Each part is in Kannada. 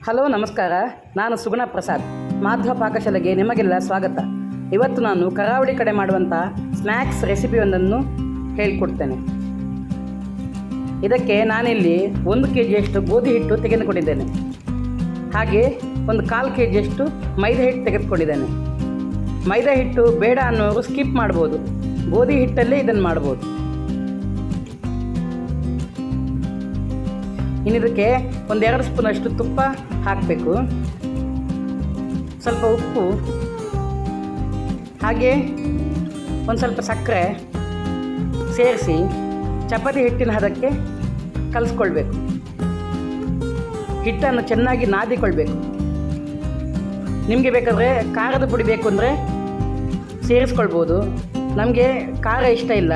ಹಲೋ ನಮಸ್ಕಾರ, ನಾನು ಸುಗುಣ ಪ್ರಸಾದ್. ಮಾಧ್ವ ಪಾಕಶಾಲೆಗೆ ನಿಮಗೆಲ್ಲ ಸ್ವಾಗತ. ಇವತ್ತು ನಾನು ಕರಾವಳಿ ಕಡೆ ಮಾಡುವಂಥ ಸ್ನ್ಯಾಕ್ಸ್ ರೆಸಿಪಿಯೊಂದನ್ನು ಹೇಳಿಕೊಡ್ತೇನೆ. ಇದಕ್ಕೆ ನಾನಿಲ್ಲಿ 1 kgಯಷ್ಟು ಗೋಧಿ ಹಿಟ್ಟು ತೆಗೆದುಕೊಂಡಿದ್ದೇನೆ. ಹಾಗೆ ಒಂದು 1/4 kgಯಷ್ಟು ಮೈದಾ ಹಿಟ್ಟು ತೆಗೆದುಕೊಂಡಿದ್ದೇನೆ. ಮೈದಾ ಹಿಟ್ಟು ಬೇಡ ಅನ್ನೋರು ಸ್ಕಿಪ್ ಮಾಡ್ಬೋದು, ಗೋಧಿ ಹಿಟ್ಟಲ್ಲೇ ಇದನ್ನು ಮಾಡ್ಬೋದು. ಇನ್ನಿದಕ್ಕೆ 1-2 ಸ್ಪೂನಷ್ಟು ತುಪ್ಪ ಹಾಕಬೇಕು, ಸ್ವಲ್ಪ ಉಪ್ಪು, ಹಾಗೆ ಒಂದು ಸ್ವಲ್ಪ ಸಕ್ಕರೆ ಸೇರಿಸಿ ಚಪಾತಿ ಹಿಟ್ಟಿನ ಹದಕ್ಕೆ ಕಲಿಸ್ಕೊಳ್ಬೇಕು. ಹಿಟ್ಟನ್ನು ಚೆನ್ನಾಗಿ ನಾದಿಕೊಳ್ಬೇಕು. ನಿಮಗೆ ಬೇಕಾದರೆ ಖಾರದ ಪುಡಿ ಬೇಕು ಅಂದರೆ ಸೇರಿಸ್ಕೊಳ್ಬೋದು. ನಮಗೆ ಖಾರ ಇಷ್ಟ ಇಲ್ಲ.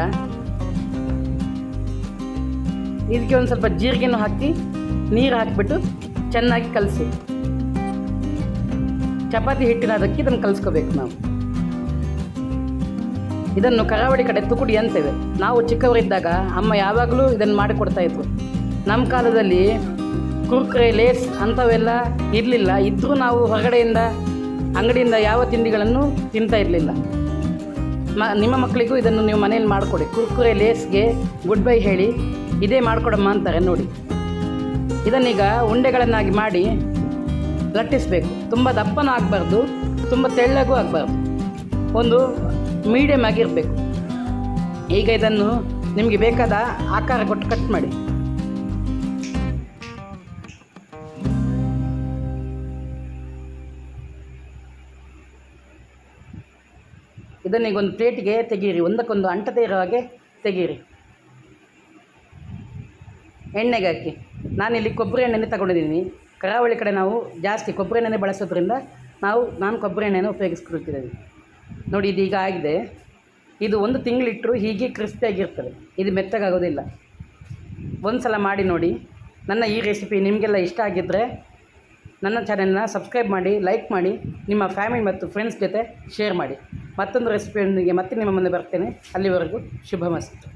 ಇದಕ್ಕೆ ಒಂದು ಸ್ವಲ್ಪ ಜೀರಿಗೆನೂ ಹಾಕಿ ನೀರು ಹಾಕಿಬಿಟ್ಟು ಚೆನ್ನಾಗಿ ಕಲಸಿ ಚಪಾತಿ ಹಿಟ್ಟಿನ ಅದಕ್ಕೆ ಇದನ್ನು ಕಲಿಸ್ಕೋಬೇಕು. ಇದನ್ನು ಕರಾವಳಿ ಕಡೆ ತುಕುಡಿ ಅಂತೇವೆ. ನಾವು ಚಿಕ್ಕವರಿದ್ದಾಗ ಅಮ್ಮ ಯಾವಾಗಲೂ ಇದನ್ನು ಮಾಡಿಕೊಡ್ತಾಯಿದ್ರು. ನಮ್ಮ ಕಾಲದಲ್ಲಿ ಕುರ್ಕುರೆ, ಲೇಸ್ ಅಂಥವೆಲ್ಲ ಇರಲಿಲ್ಲ. ಇದ್ದರೂ ನಾವು ಹೊರಗಡೆಯಿಂದ ಅಂಗಡಿಯಿಂದ ಯಾವ ತಿಂಡಿಗಳನ್ನು ತಿಂತಾ ಇರಲಿಲ್ಲ. ನಿಮ್ಮ ಮಕ್ಕಳಿಗೂ ಇದನ್ನು ನೀವು ಮನೇಲಿ ಮಾಡಿಕೊಡಿ. ಕುರ್ಕುರೆ, ಲೇಸ್ಗೆ ಗುಡ್ ಬೈ ಹೇಳಿ ಇದೇ ಮಾಡಿಕೊಡಮ್ಮ ಅಂತಾರೆ ನೋಡಿ. ಇದನ್ನೀಗ ಉಂಡೆಗಳನ್ನಾಗಿ ಮಾಡಿ ಲಟ್ಟಿಸಬೇಕು. ತುಂಬ ದಪ್ಪನೂ ಆಗಬಾರ್ದು, ತುಂಬ ತೆಳ್ಳಗೂ ಆಗಬಾರ್ದು, ಒಂದು ಮೀಡಿಯಮ್ ಆಗಿರಬೇಕು. ಈಗ ಇದನ್ನು ನಿಮಗೆ ಬೇಕಾದ ಆಕಾರ ಕೊಟ್ಟು ಕಟ್ ಮಾಡಿ. ಇದನ್ನೀಗ ಒಂದು ಪ್ಲೇಟಿಗೆ ತೆಗೀರಿ, ಒಂದಕ್ಕೊಂದು ಅಂಟದೇ ಇರೋ ಹಾಗೆ ತೆಗೀರಿ. ಎಣ್ಣೆಗೆ ಹಾಕಿ. ನಾನಿಲ್ಲಿ ಕೊಬ್ಬರಿ ಎಣ್ಣೆನೇ ತಗೊಂಡಿದ್ದೀನಿ. ಕರಾವಳಿ ಕಡೆ ನಾವು ಜಾಸ್ತಿ ಕೊಬ್ಬರಿ ಎಣ್ಣೆನೇ ಬಳಸೋದ್ರಿಂದ ನಾನು ಕೊಬ್ಬರಿ ಎಣ್ಣೆನ ಉಪಯೋಗಿಸ್ಕೊಳ್ತಿದ್ದೇನೆ. ನೋಡಿ, ಇದೀಗ ಆಗಿದೆ. ಇದು 1 ತಿಂಗಳಿಟ್ಟರು ಹೀಗೆ ಕ್ರಿಸ್ಪಿಯಾಗಿರ್ತದೆ, ಇದು ಮೆತ್ತಗಾಗೋದಿಲ್ಲ. ಒಂದು ಸಲ ಮಾಡಿ ನೋಡಿ. ನನ್ನ ಈ ರೆಸಿಪಿ ನಿಮಗೆಲ್ಲ ಇಷ್ಟ ಆಗಿದ್ದರೆ ನನ್ನ ಚಾನೆಲ್ನ ಸಬ್ಸ್ಕ್ರೈಬ್ ಮಾಡಿ, ಲೈಕ್ ಮಾಡಿ, ನಿಮ್ಮ ಫ್ಯಾಮಿಲಿ ಮತ್ತು ಫ್ರೆಂಡ್ಸ್ ಜೊತೆ ಶೇರ್ ಮಾಡಿ. ಮತ್ತೊಂದು ರೆಸಿಪಿಯೊಂದಿಗೆ ಮತ್ತೆ ನಿಮ್ಮ ಮುಂದೆ ಬರ್ತೇನೆ. ಅಲ್ಲಿವರೆಗೂ ಶುಭಮಸ್ತು.